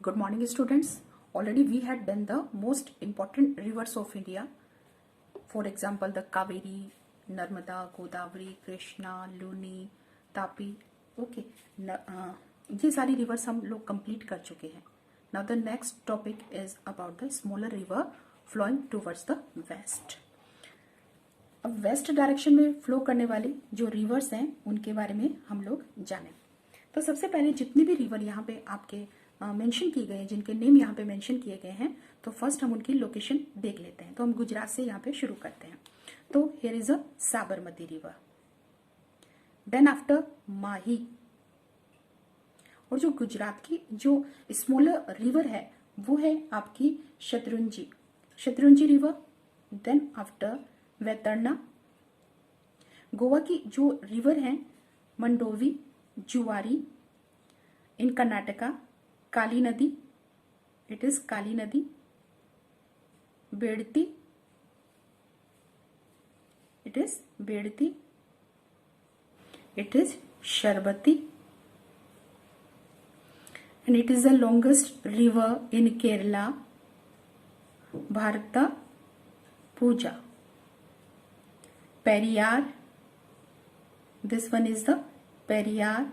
Good morning, students. Already we had done the most important rivers of India. For example, the Kaveri, Narmada, Godavari, Krishna, Luni, Tapi. Okay, ये सारी rivers हम लोग complete कर चुके हैं. Now the next topic is about the smaller river flowing towards the west. अब west direction में flow करने वाली जो रिवर्स हैं उनके बारे में हम लोग जानें. तो सबसे पहले जितनी भी रिवर यहाँ पे आपके मेंशन किए गए हैं, जिनके नेम यहाँ पे मेंशन किए गए हैं, तो फर्स्ट हम उनकी लोकेशन देख लेते हैं. तो हम गुजरात से यहाँ पे शुरू करते हैं. तो here is a Sabarmati river, then after Mahi. और जो गुजरात की जो स्मॉलर रिवर है वो है आपकी Shetrunji river. Then after Vaitarna. Goa की जो रिवर है मंडोवी, जुआरी. इन कर्नाटका काली नदी, it is Kali nadi. Bedti, it is Bedti. It is Sharavati. And it is the longest river in Kerala, Bharathapuzha. Periyar, this one is the Periyar,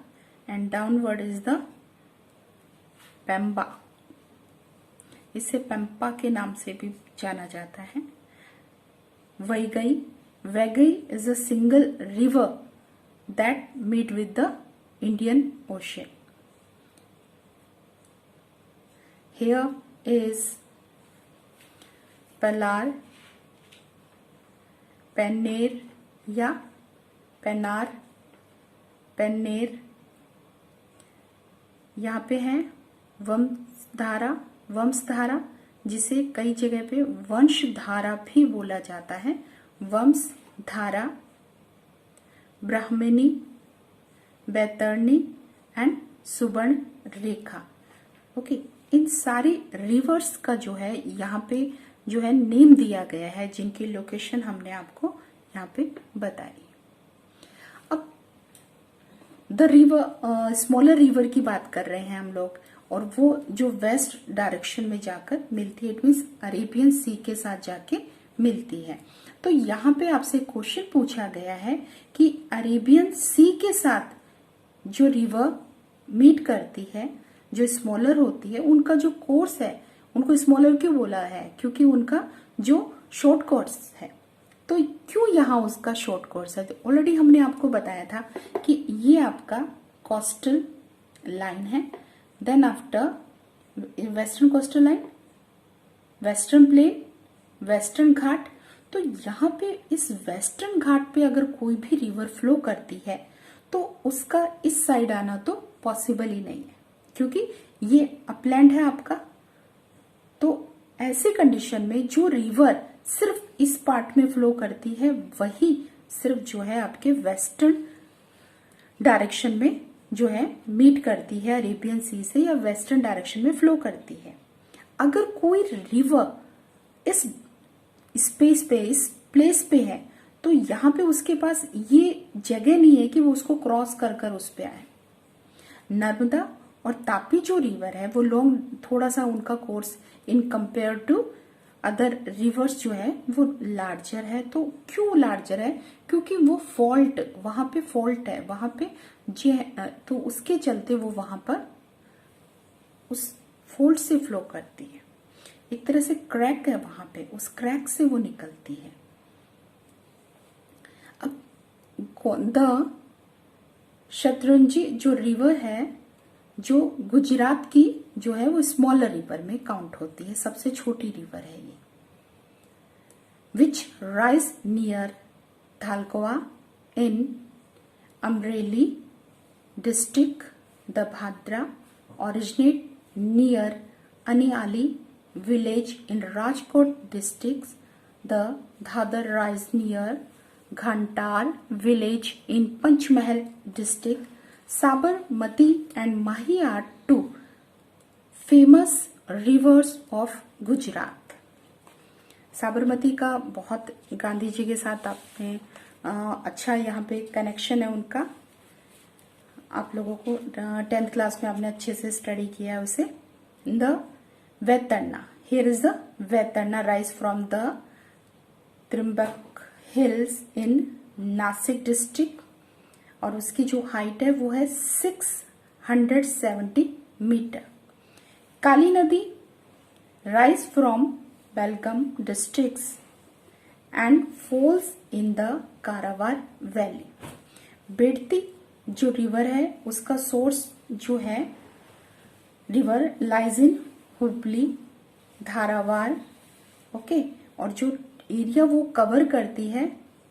and downward is the Pemba. इसे पेम्पा के नाम से भी जाना जाता है. Vaigai is a single river that meet with the Indian Ocean. Here is Palar, पेन्नेर या पेन्नार, पेन्नेर. यहाँ पे है वंशधारा, जिसे कई जगह पे वंशधारा भी बोला जाता है. वंशधारा, ब्राह्मणी, बैतरणी एंड सुवर्ण रेखा. ओके, इन सारी रिवर्स का जो है यहाँ पे जो है नेम दिया गया है, जिनकी लोकेशन हमने आपको यहाँ पे बताई. अब द रिवर, स्मॉलर रिवर की बात कर रहे हैं हम लोग, और वो जो वेस्ट डायरेक्शन में जाकर मिलती है, इट मीन्स अरेबियन सी के साथ जाके मिलती है. तो यहाँ पे आपसे क्वेश्चन पूछा गया है कि अरेबियन सी के साथ जो रिवर मीट करती है, जो स्मॉलर होती है, उनका जो कोर्स है, उनको स्मॉलर क्यों बोला है? क्योंकि उनका जो शॉर्ट कोर्स है. तो क्यों यहाँ उसका शॉर्ट कोर्स है? तो ऑलरेडी हमने आपको बताया था कि ये आपका कोस्टल लाइन है. Then after western coastal line, western plain, western Ghat. तो यहाँ पे इस वेस्टर्न घाट पे अगर कोई भी रिवर फ्लो करती है तो उसका इस साइड आना तो पॉसिबल ही नहीं है, क्योंकि ये अपलैंड है आपका. तो ऐसी कंडीशन में जो रिवर सिर्फ इस पार्ट में फ्लो करती है, वही सिर्फ जो है आपके वेस्टर्न डायरेक्शन में जो है मीट करती है अरेबियन सी से, या वेस्टर्न डायरेक्शन में फ्लो करती है. अगर कोई रिवर इस स्पेस पे, इस प्लेस पे है, तो यहाँ पे उसके पास ये जगह नहीं है कि वो उसको क्रॉस कर कर उस पे आए. नर्मदा और तापी जो रिवर है वो लॉन्ग, थोड़ा सा उनका course in compare to other rivers जो है वो लार्जर है. तो क्यों लार्जर है? क्योंकि वो फॉल्ट, वहां पे फॉल्ट है, वहां पे तो उसके चलते वो वहां पर उस फॉल्ट से फ्लो करती है. एक तरह से क्रैक है वहां पे, उस क्रैक से वो निकलती है. अब द शत्रुंजी जो रिवर है, जो गुजरात की जो है वो स्मॉलर रिवर में काउंट होती है, सबसे छोटी रिवर है ये. Which rise near Dhalkova in Amreli district. The Bhadra originate near Aniyali village in Rajkot district. The Dhadhar rise near Ghantar village in Panchmahal district. Sabarmati and Mahi are two famous rivers of Gujarat. Sabarmati का बहुत गांधी जी के साथ आपने अच्छा यहाँ पे कनेक्शन है उनका. आप लोगों को 10th क्लास में आपने अच्छे से स्टडी किया है उसे. the Vaitarna. Here is the Vaitarna rise from the Trimbak hills in Nashik district और उसकी जो हाइट है वो है 670 metre. Kali nadi rise from Belgaum districts and falls in the Karwar valley. Bedti जो रिवर है उसका सोर्स जो है river lies in Hubli Dharwad. Okay, और जो एरिया वो कवर करती है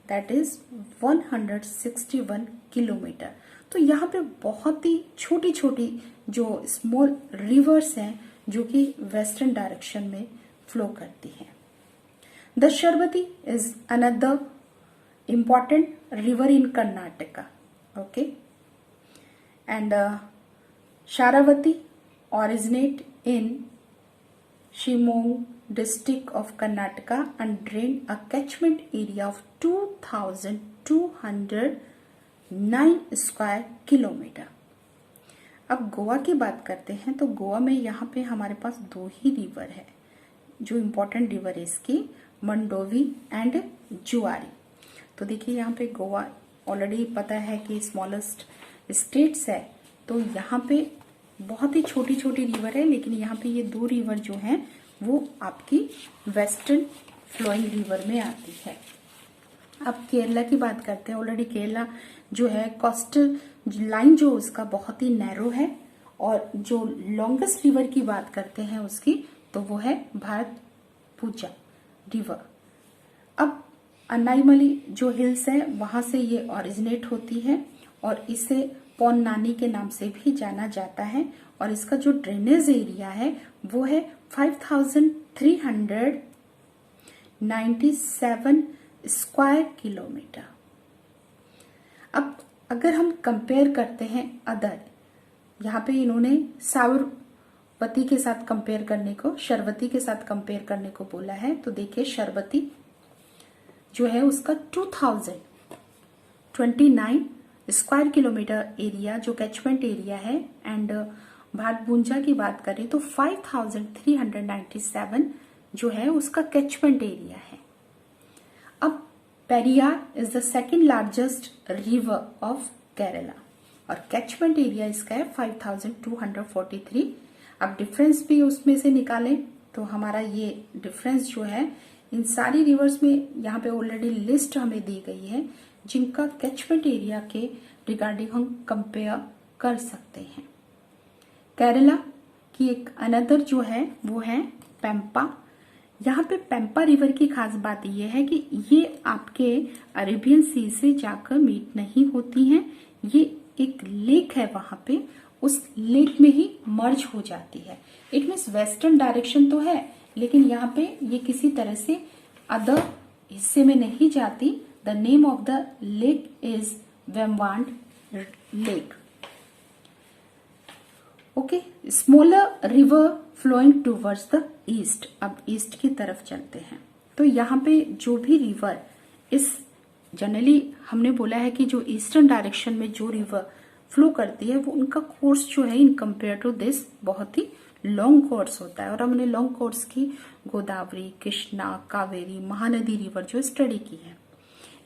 दैट इज 161 किलोमीटर. तो यहाँ पे बहुत ही छोटी छोटी जो स्मॉल रिवर्स हैं जो कि वेस्टर्न डायरेक्शन में फ्लो करती हैं. The Sharavathi is another important river in Karnataka. Okay, and Sharavati originate in Shimoga district of Karnataka and drain a catchment area of 2209 square kilometre. अब गोवा की बात करते हैं तो गोवा में यहाँ पे हमारे पास दो ही रिवर है जो इम्पोर्टेंट रिवर है इसकी, मंडोवी एंड जुआरी. तो देखिए यहाँ पे गोवा ऑलरेडी पता है कि स्मॉलेस्ट स्टेट्स है, तो यहाँ पे बहुत ही छोटी छोटी रिवर है, लेकिन यहाँ पे ये दो रिवर जो हैं वो आपकी वेस्टर्न फ्लोइंग रिवर में आती है. अब केरला की बात करते हैं. ऑलरेडी केरला जो है कोस्टल लाइन जो उसका बहुत ही नैरो है, और जो लॉन्गेस्ट रिवर की बात करते हैं उसकी तो वो है भारतपुजा रिवर. अब अन्नाईमली जो हिल्स है वहां से ये ओरिजिनेट होती है और इसे पोन्नानी के नाम से भी जाना जाता है, और इसका जो ड्रेनेज एरिया है वो है 5397 स्क्वायर किलोमीटर. अब अगर हम कंपेयर करते हैं अदर, यहाँ पे इन्होंने साबरमती के साथ कंपेयर करने को, शरवती के साथ कंपेयर करने को बोला है. तो देखिए शरवती जो है उसका 2029 स्क्वायर किलोमीटर एरिया जो कैचमेंट एरिया है, एंड भाटबुंजा की बात करें तो 5397 जो है उसका कैचमेंट एरिया है. अब Periyar is the second largest river of Kerala और कैचमेंट एरिया इसका है 5243. अब डिफरेंस भी उसमें से निकालें तो हमारा ये डिफरेंस जो है इन सारी रिवर्स में यहाँ पे ऑलरेडी लिस्ट हमें दी गई है जिनका कैचमेंट एरिया के रिगार्डिंग हम कंपेयर कर सकते हैं. केरला की एक अनदर जो है वो है पेम्पा. यहाँ पे पेम्पा रिवर की खास बात ये है कि ये आपके अरेबियन सी से जाकर मीट नहीं होती हैं, ये एक लेक है वहां पे, उस लेक में ही मर्ज हो जाती है. इट मीन्स वेस्टर्न डायरेक्शन तो है, लेकिन यहाँ पे ये किसी तरह से अदर हिस्से में नहीं जाती. The name of the lake is Vembanad lake. Okay, smaller river flowing towards the east. अब ईस्ट की तरफ चलते हैं तो यहाँ पे जो भी रिवर इस जनरली हमने बोला है कि जो ईस्टर्न डायरेक्शन में जो रिवर फ्लो करती है वो उनका कोर्स जो है इन कंपेयर टू दिस बहुत ही लॉन्ग कोर्स होता है. और हमने लॉन्ग कोर्स की गोदावरी, कृष्णा, कावेरी, महानदी रिवर जो स्टडी की है.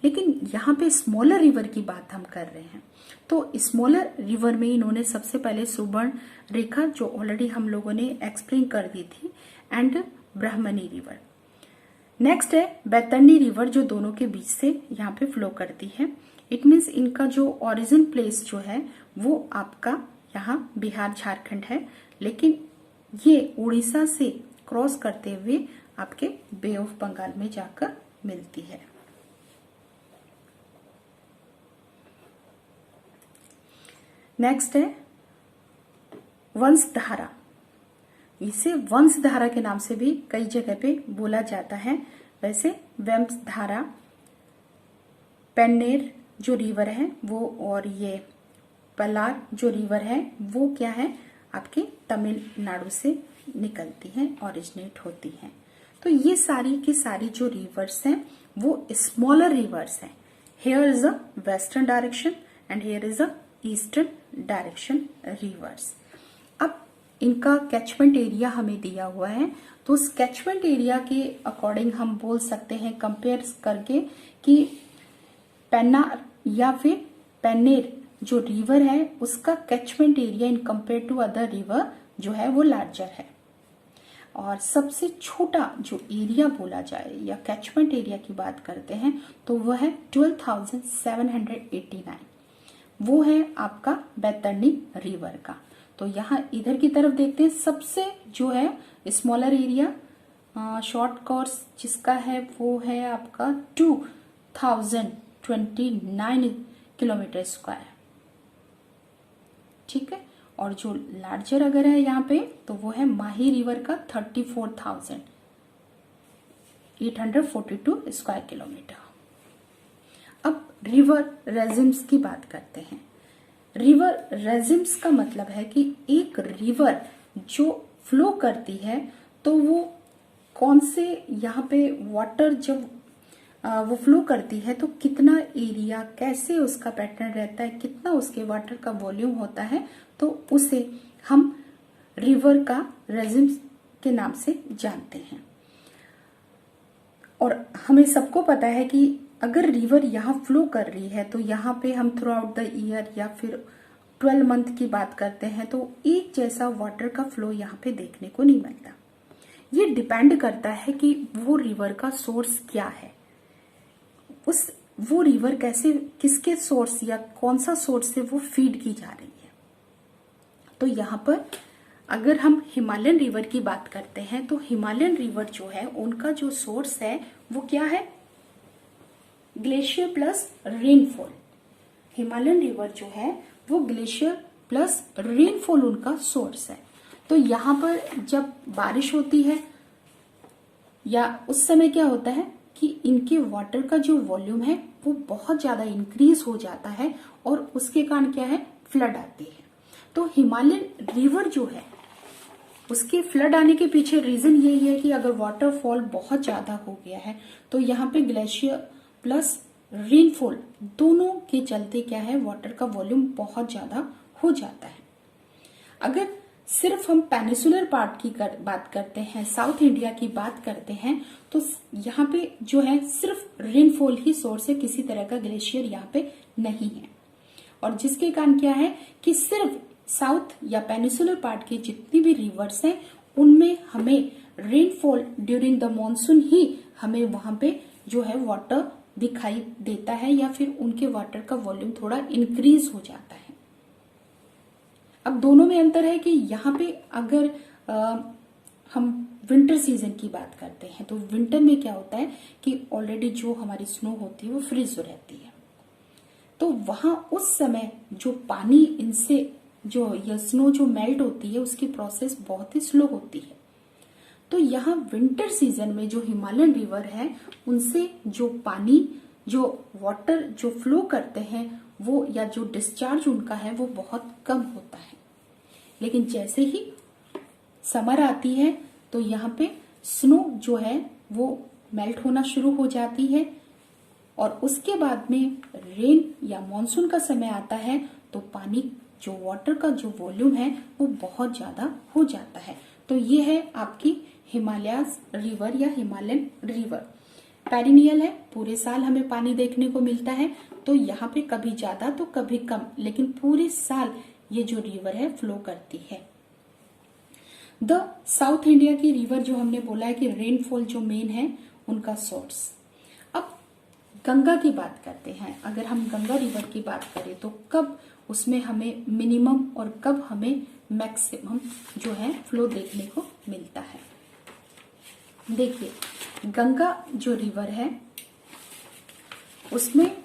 लेकिन यहाँ पे स्मॉलर रिवर की बात हम कर रहे हैं तो स्मॉलर रिवर में इन्होंने सबसे पहले सुवर्ण रेखा जो ऑलरेडी हम लोगों ने एक्सप्लेन कर दी थी, एंड ब्राह्मणी रिवर. नेक्स्ट है बैतरणी रिवर जो दोनों के बीच से यहाँ पे फ्लो करती है. इट मीन्स इनका जो ओरिजिन प्लेस जो है वो आपका यहाँ बिहार झारखंड है, लेकिन ये उड़ीसा से क्रॉस करते हुए आपके बे ऑफ बंगाल में जाकर मिलती है. नेक्स्ट है वंशधारा. इसे वंशधारा के नाम से भी कई जगह पे बोला जाता है. वैसे वंशधारा पेन्नेर जो रिवर है वो, और ये पलार जो रिवर है वो क्या है आपके तमिलनाडु से निकलती हैं, ओरिजिनेट होती हैं. तो ये सारी की सारी जो रिवर्स हैं वो स्मॉलर रिवर्स हैं. Here is a western direction and here is a eastern direction reverse. अब इनका कैचमेंट एरिया हमें दिया हुआ है, तो उस कैचमेंट एरिया के अकॉर्डिंग हम बोल सकते हैं कंपेयर करके कि पेन्नार या फिर पेन्नेर जो रिवर है उसका catchment area in compare to other river जो है वो लार्जर है। और सबसे छोटा जो एरिया बोला जाए या कैचमेंट एरिया की बात करते हैं तो वह है 12,789, वो है आपका बैतरनी रिवर का। तो यहाँ इधर की तरफ देखते हैं, सबसे जो है स्मॉलर एरिया शॉर्ट कोर्स जिसका है वो है आपका 2029 किलोमीटर स्क्वायर, ठीक है। और जो लार्जर अगर है यहाँ पे तो वो है माही रिवर का 34,842 स्क्वायर किलोमीटर। अब रिवर रेजिम्स की बात करते हैं। रिवर रेजिम्स का मतलब है कि एक रिवर जो फ्लो करती है तो वो कौन से यहाँ पे वाटर जब वो फ्लो करती है तो कितना एरिया, कैसे उसका पैटर्न रहता है, कितना उसके वाटर का वॉल्यूम होता है, तो उसे हम रिवर का रेजिम्स के नाम से जानते हैं। और हमें सबको पता है कि अगर रिवर यहाँ फ्लो कर रही है तो यहाँ पे हम थ्रू आउट द ईयर या फिर 12 मंथ की बात करते हैं तो एक जैसा वाटर का फ्लो यहाँ पे देखने को नहीं मिलता। ये डिपेंड करता है कि वो रिवर का सोर्स क्या है, वो रिवर कैसे, किसके सोर्स या कौन सा सोर्स से वो फीड की जा रही है। तो यहाँ पर अगर हम हिमालयन रिवर की बात करते हैं तो हिमालयन रिवर जो है उनका जो सोर्स है वो क्या है, glacier plus rainfall. Himalayan river जो है वो ग्लेशियर प्लस रेनफॉल उनका सोर्स है। तो यहाँ पर जब बारिश होती है या उस समय क्या होता है कि इनके वाटर का जो वॉल्यूम है वो बहुत ज्यादा इंक्रीज हो जाता है और उसके कारण क्या है, फ्लड आती है। तो हिमालयन रिवर जो है उसके फ्लड आने के पीछे रीजन यही है कि अगर वाटरफॉल बहुत ज्यादा हो गया है तो यहाँ पे ग्लेशियर प्लस रेनफॉल दोनों के चलते क्या है, वाटर का वॉल्यूम बहुत ज्यादा हो जाता है। अगर सिर्फ हम पेनिसुलर पार्ट की बात करते हैं, साउथ इंडिया की बात करते हैं, तो यहाँ पे जो है सिर्फ रेनफॉल ही सोर्स है, किसी तरह का ग्लेशियर यहाँ पे नहीं है। और जिसके कारण क्या है कि सिर्फ साउथ या पेनिसुलर पार्ट के जितनी भी रिवर्स हैं उनमें हमें रेनफॉल ड्यूरिंग द मॉनसून ही हमें वहां पे जो है वाटर दिखाई देता है या फिर उनके वाटर का वॉल्यूम थोड़ा इंक्रीज हो जाता है। अब दोनों में अंतर है कि यहाँ पे अगर हम विंटर सीजन की बात करते हैं तो विंटर में क्या होता है कि ऑलरेडी जो हमारी स्नो होती है वो फ्रीज हो रहती है, तो वहां उस समय जो पानी इनसे जो यह स्नो जो मेल्ट होती है उसकी प्रोसेस बहुत ही स्लो होती है। तो यहाँ विंटर सीजन में जो हिमालयन रिवर है उनसे जो पानी, जो वाटर जो फ्लो करते हैं वो या जो डिस्चार्ज उनका है वो बहुत कम होता है। लेकिन जैसे ही समर आती है तो यहाँ पे स्नो जो है वो मेल्ट होना शुरू हो जाती है और उसके बाद में रेन या मॉनसून का समय आता है तो पानी जो वाटर का जो वॉल्यूम है वो बहुत ज्यादा हो जाता है। तो ये है आपकी हिमालयाज रिवर या हिमालयन रिवर। पेरिनियल है, पूरे साल हमें पानी देखने को मिलता है, तो यहाँ पे कभी ज्यादा तो कभी कम, लेकिन पूरे साल ये जो रिवर है फ्लो करती है। द साउथ इंडिया की रिवर जो हमने बोला है कि रेनफॉल जो मेन है उनका सोर्स। अब गंगा की बात करते हैं। अगर हम गंगा रिवर की बात करें तो कब उसमें हमें मिनिमम और कब हमें मैक्सिमम जो है फ्लो देखने को मिलता है। देखिए गंगा जो रिवर है उसमें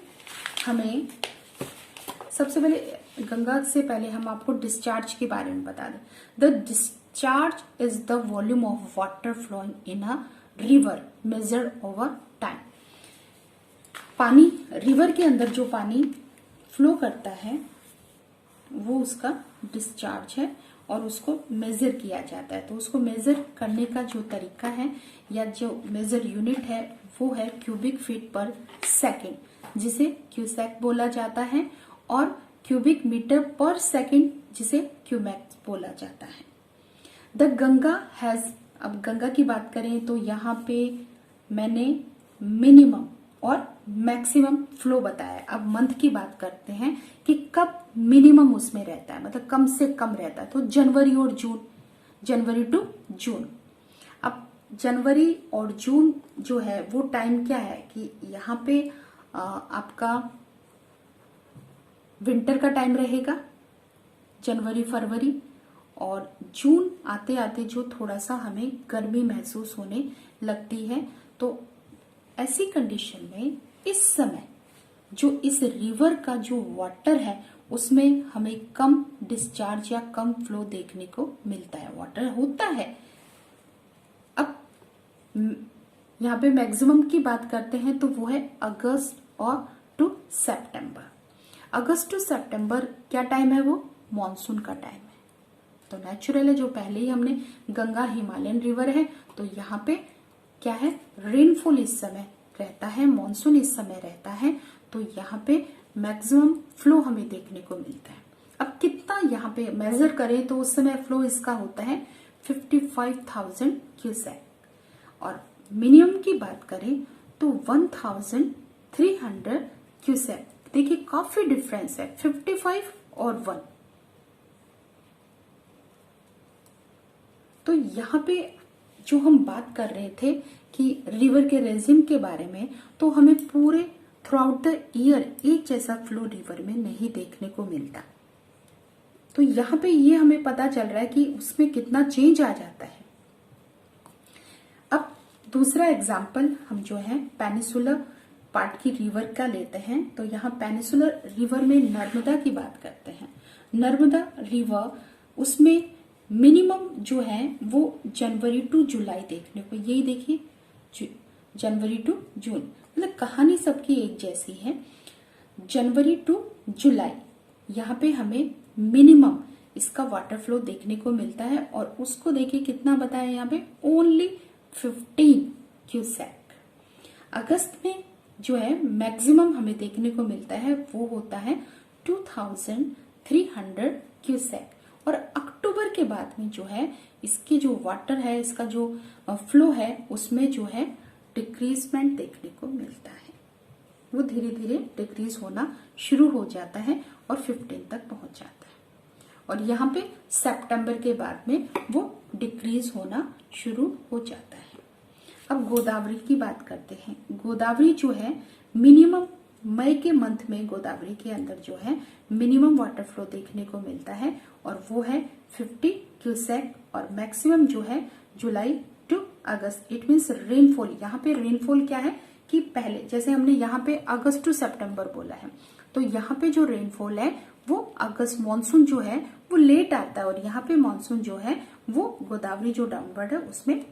हमें सबसे पहले, गंगा से पहले हम आपको डिस्चार्ज के बारे में बता दें। The discharge is the volume of water flowing in a river measured over time. पानी, रिवर के अंदर जो पानी फ्लो करता है वो उसका डिस्चार्ज है और उसको मेजर किया जाता है। तो उसको मेजर करने का जो तरीका है या जो मेजर यूनिट है वो है क्यूबिक फीट पर सेकेंड, जिसे क्यूसेक बोला जाता है, और क्यूबिक मीटर पर सेकेंड जिसे क्यूमेक्स बोला जाता है। द गंगा हैज, अब गंगा की बात करें तो यहाँ पे मैंने मिनिमम और मैक्सिमम फ्लो बताया। अब मंथ की बात करते हैं कि कब मिनिमम उसमें रहता है, मतलब कम से कम रहता है, तो जनवरी और जून, जनवरी टू जून। अब जनवरी और जून जो है वो टाइम क्या है कि यहाँ पे आपका विंटर का टाइम रहेगा, जनवरी फरवरी, और जून आते आते जो थोड़ा सा हमें गर्मी महसूस होने लगती है। तो ऐसी कंडीशन में इस समय जो इस रिवर का जो वाटर है उसमें हमें कम डिस्चार्ज या कम फ्लो देखने को मिलता है। वाटर होता है। अब यहाँ पे मैक्सिमम की बात करते हैं तो वो है अगस्त और टू सितंबर। अगस्त टू सितंबर क्या टाइम है, वो मॉनसून का टाइम है। तो नेचुरल है, जो पहले ही हमने गंगा हिमालयन रिवर है, तो यहाँ पे क्या है, रेनफॉल इस समय रहता है, मॉनसून इस समय रहता है, तो यहाँ पे मैक्सिमम फ्लो हमें देखने को मिलता है। अब कितना यहाँ पे मेजर करें तो उस समय फ्लो इसका होता है 55,000 क्यूसेक, और मिनिमम की बात करें तो 1,300 क्यूसेक। देखिए काफी डिफरेंस है 55 और 1। तो यहाँ पे जो हम बात कर रहे थे कि रिवर के रेजिम के बारे में, तो हमें पूरे थ्रू आउट द ईयर एक जैसा फ्लो रिवर में नहीं देखने को मिलता। तो यहाँ पे ये हमें पता चल रहा है कि उसमें कितना चेंज आ जाता है। अब दूसरा एग्जाम्पल हम जो है पेनिसुलर पार्ट की रिवर का लेते हैं। तो यहाँ पेनिसुलर रिवर में नर्मदा की बात करते हैं। नर्मदा रिवर, उसमें मिनिमम जो है वो जनवरी टू जुलाई देखने को, यही देखिए जनवरी टू जून, मतलब कहानी सबकी एक जैसी है। जनवरी टू जुलाई यहाँ पे हमें मिनिमम इसका वाटर फ्लो देखने को मिलता है, और उसको देखिए कितना बताया यहाँ पे, ओनली 15 क्यूसेक। अगस्त में जो है मैक्सिमम हमें देखने को मिलता है वो होता है 2,300 क्यूसेक, और अक्टूबर के बाद में जो है इसकी जो वाटर है, इसका जो फ्लो है, उसमें जो है डिक्रीजमेंट देखने को मिलता है। वो धीरे धीरे डिक्रीज होना शुरू हो जाता है और 15 तक पहुंच जाता है, और यहाँ पे सितंबर के बाद में वो डिक्रीज होना शुरू हो जाता है। अब गोदावरी की बात करते हैं। गोदावरी जो है मिनिमम मई के मंथ में गोदावरी के अंदर जो है मिनिमम वाटर फ्लो देखने को मिलता है, और वो है 50 क्यूसेक, और मैक्सिमम जो है July to August. It means rainfall, यहाँ पे रेनफॉल क्या है कि पहले जैसे हमने यहाँ पे अगस्त टू सितंबर बोला है, तो यहाँ पे जो रेनफॉल है वो अगस्त, मानसून जो है वो लेट आता है, और यहाँ पे मानसून जो है वो गोदावरी जो डाउनवर्ड है उसमें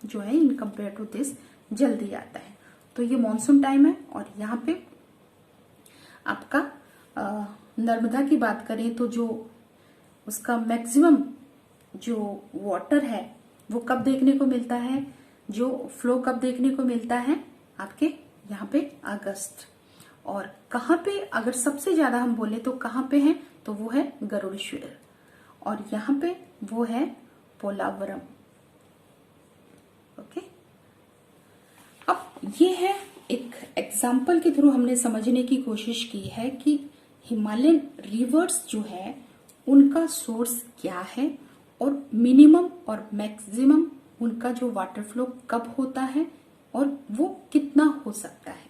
जो है इन कंपेयर टू दिस जल्दी आता है। तो ये मानसून टाइम है। और यहाँ पे आपका नर्मदा की बात करें तो जो उसका मैक्सिमम जो वाटर है वो कब देखने को मिलता है, जो फ्लो कब देखने को मिलता है, आपके यहाँ पे अगस्त। और कहाँ पे अगर सबसे ज्यादा हम बोले तो कहाँ पे है, तो वो है गरुड़ेश्वर, और यहाँ पे वो है पोलावरम। ओके, अब ये है एक एग्जाम्पल के थ्रू हमने समझने की कोशिश की है कि हिमालयन रिवर्स जो है उनका सोर्स क्या है, और मिनिमम और मैक्सिमम उनका जो वाटर फ्लो कब होता है और वो कितना हो सकता है।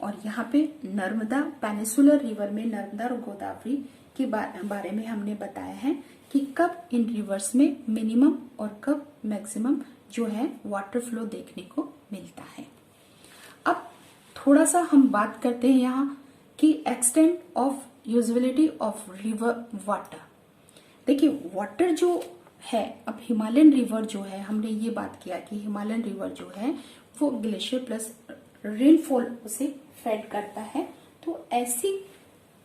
और यहाँ पे नर्मदा पेनिसुलर रिवर में नर्मदा और गोदावरी के बारे में हमने बताया है कि कब इन रिवर्स में मिनिमम और कब मैक्सिमम जो है वाटर फ्लो देखने को मिलता है। अब थोड़ा सा हम बात करते हैं यहाँ कि extent of usability of river water. देखिए वाटर जो है, अब हिमालयन रिवर जो है, हमने ये बात किया कि हिमालयन रिवर जो है वो ग्लेशियर प्लस रेनफॉल उसे फेड करता है। तो ऐसी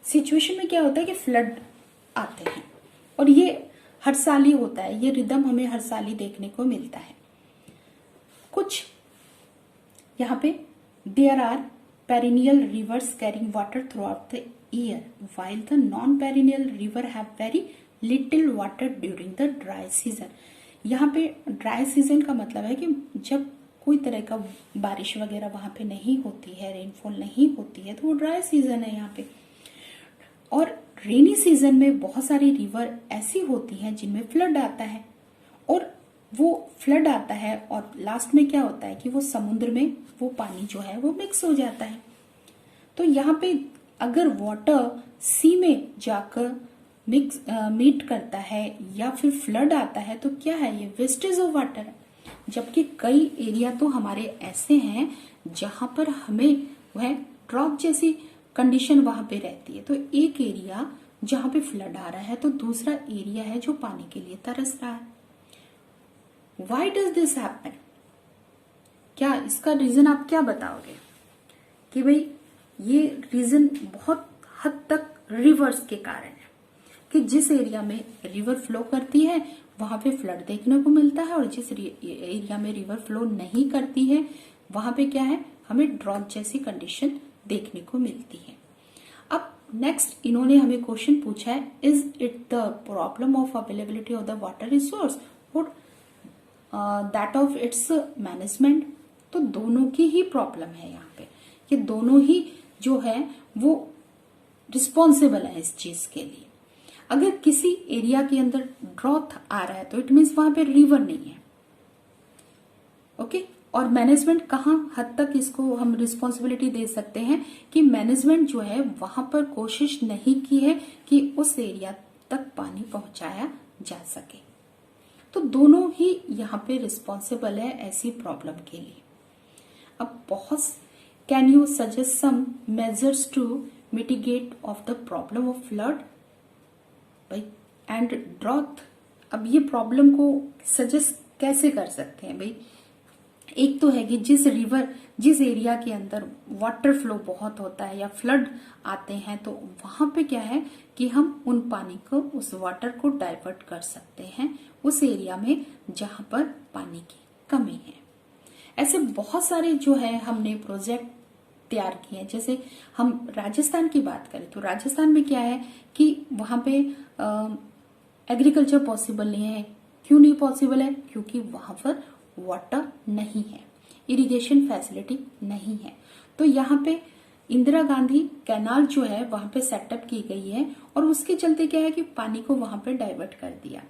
सिचुएशन में क्या होता है कि फ्लड आते हैं, और ये हर साल ही होता है, ये रिदम हमें हर साल ही देखने को मिलता है। कुछ यहाँ पे there are perennial rivers carrying water throughout the year while the non-perennial river have very little water during the dry season। यहाँ पे ड्राई सीजन का मतलब है कि जब कोई तरह का बारिश वगैरह वहां पे नहीं होती है, रेनफॉल नहीं होती है, तो वो ड्राई सीजन है यहाँ पे। और रेनी सीजन में बहुत सारी रिवर ऐसी होती हैं जिनमें फ्लड आता है, और वो फ्लड आता है और लास्ट में क्या होता है कि वो समुद्र में वो पानी जो है वो मिक्स हो जाता है। तो यहाँ पे अगर वाटर सी में जाकर मीट करता है या फिर फ्लड आता है तो क्या है, ये वेस्टेज ऑफ वाटर है। जबकि कई एरिया तो हमारे ऐसे हैं जहां पर हमें वह ड्रॉप जैसी कंडीशन वहां पे रहती है। तो एक एरिया जहां पे फ्लड आ रहा है तो दूसरा एरिया है जो पानी के लिए तरस रहा है। Why does this happen? क्या इसका रीजन आप क्या बताओगे कि भाई ये रीजन बहुत हद तक रिवर्स के कारण है कि जिस एरिया में रिवर फ्लो करती है वहां पे फ्लड देखने को मिलता है, और जिस एरिया में रिवर फ्लो नहीं करती है वहां पे क्या है, हमें ड्रॉट जैसी कंडीशन देखने को मिलती है। अब नेक्स्ट इन्होंने हमें क्वेश्चन पूछा है, is it the problem of availability of the water resource और दैट ऑफ इट्स मैनेजमेंट। तो दोनों की ही प्रॉब्लम है यहाँ पे, कि दोनों ही जो है वो रिस्पॉन्सिबल है इस चीज के लिए। अगर किसी एरिया के अंदर ड्रॉथ आ रहा है तो इट मीन्स वहां पे रिवर नहीं है, ओके। और मैनेजमेंट कहाँ हद तक इसको हम रिस्पॉन्सिबिलिटी दे सकते हैं कि मैनेजमेंट जो है वहां पर कोशिश नहीं की है कि उस एरिया तक पानी पहुंचाया जा सके। तो दोनों ही यहाँ पे रिस्पॉन्सिबल है ऐसी प्रॉब्लम के लिए। अब बहुत can you suggest some measures to mitigate of the problem of flood भाई एंड ड्रॉथ। अब ये प्रॉब्लम को सजेस्ट कैसे कर सकते हैं भाई? एक तो है कि जिस एरिया के अंदर वाटर फ्लो बहुत होता है या फ्लड आते हैं तो वहां पे क्या है कि हम उन पानी को, उस वाटर को डाइवर्ट कर सकते हैं उस एरिया में जहां पर पानी की कमी है। ऐसे बहुत सारे जो है हमने प्रोजेक्ट तैयार किए हैं। जैसे हम राजस्थान की बात करें तो राजस्थान में क्या है कि वहां पे एग्रीकल्चर पॉसिबल नहीं है। क्यों नहीं पॉसिबल है? क्योंकि वहां पर वाटर नहीं है, इरिगेशन फैसिलिटी नहीं है। तो यहाँ पे इंदिरा गांधी कैनाल जो है वहां पे सेटअप की गई है, और उसके चलते क्या है कि पानी को वहां पे डाइवर्ट कर दिया,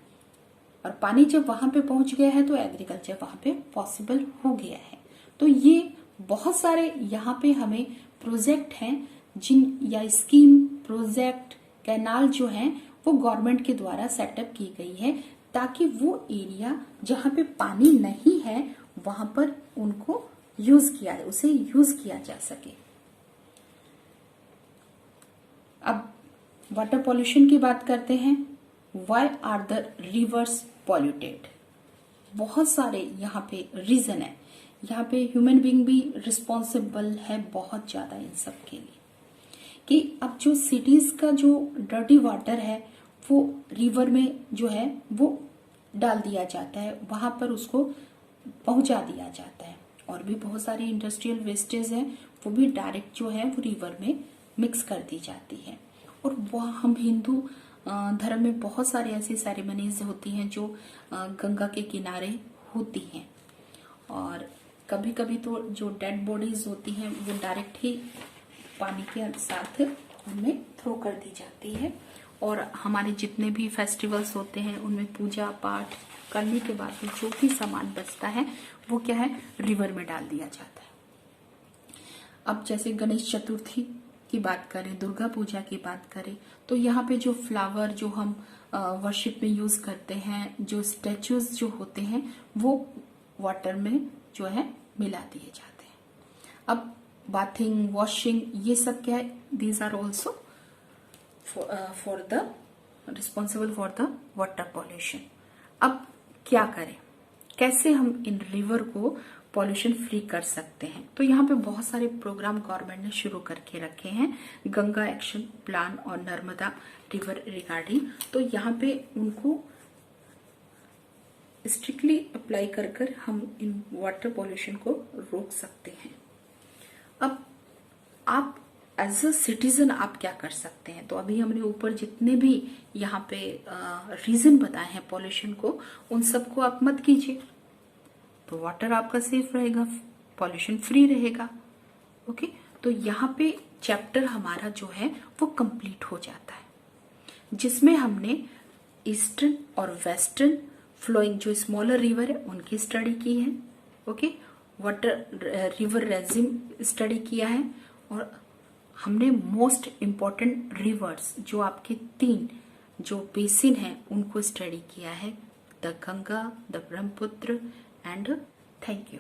और पानी जब वहां पे पहुंच गया है तो एग्रीकल्चर वहां पे पॉसिबल हो गया है। तो ये बहुत सारे यहाँ पे हमें प्रोजेक्ट हैं जिन या स्कीम, प्रोजेक्ट, कैनाल जो है वो गवर्नमेंट के द्वारा सेटअप की गई है ताकि वो एरिया जहां पे पानी नहीं है वहां पर उनको उसे यूज किया जा सके। अब वाटर पॉल्यूशन की बात करते हैं। Why are the rivers polluted? बहुत सारे यहाँ पे रीजन है। यहाँ पे ह्यूमन बीइंग भी रिस्पॉन्सिबल है बहुत ज्यादा इन सब के लिए, कि अब जो सिटीज का जो डर्टी वाटर है वो रिवर में जो है वो डाल दिया जाता है, वहां पर उसको पहुंचा दिया जाता है। और भी बहुत सारी इंडस्ट्रियल वेस्टेज है वो भी डायरेक्ट जो है वो रिवर में मिक्स कर दी जाती है। और वह हम हिंदू धर्म में बहुत सारी ऐसी सेरेमनीज होती हैं जो गंगा के किनारे होती हैं, और कभी कभी तो जो डेड बॉडीज होती हैं वो डायरेक्ट ही पानी के साथ उनमें थ्रो कर दी जाती है। और हमारे जितने भी फेस्टिवल्स होते हैं उनमें पूजा पाठ करने के बाद जो भी सामान बचता है वो क्या है, रिवर में डाल दिया जाता है। अब जैसे गणेश चतुर्थी की बात करें, दुर्गा पूजा की बात करें, तो यहाँ पे जो फ्लावर जो हम वर्शिप में यूज करते हैं, जो स्टेचूज जो होते हैं वो वाटर में जो है मिला दिए जाते हैं। अब बाथिंग, वॉशिंग, ये सब क्या है, these are also for the responsible for the water pollution. अब क्या करें, कैसे हम इन रिवर को पॉल्यूशन फ्री कर सकते हैं? तो यहाँ पे बहुत सारे प्रोग्राम गवर्नमेंट ने शुरू करके रखे हैं, गंगा एक्शन प्लान और नर्मदा रिवर रिगार्डिंग। तो यहाँ पे उनको स्ट्रिक्टली अप्लाई कर हम इन वाटर पॉल्यूशन को रोक सकते हैं। अब आप एज अ सिटीजन आप क्या कर सकते हैं। तो अभी हमने ऊपर जितने भी यहाँ पे रीजन बताए हैं पॉल्यूशन को, उन सबको आप मत कीजिए, तो वाटर आपका सेफ रहेगा, पॉल्यूशन फ्री रहेगा। ओके, तो यहाँ पे चैप्टर हमारा जो है वो कंप्लीट हो जाता है, जिसमें हमने ईस्टर्न और वेस्टर्न फ्लोइंग जो स्मॉलर रिवर है उनकी स्टडी की है। Okay, water river regime study किया है, और हमने मोस्ट इम्पॉर्टेंट रिवर्स जो आपके 3 जो बेसिन है उनको स्टडी किया है, the Ganga, the Brahmaputra and thank you.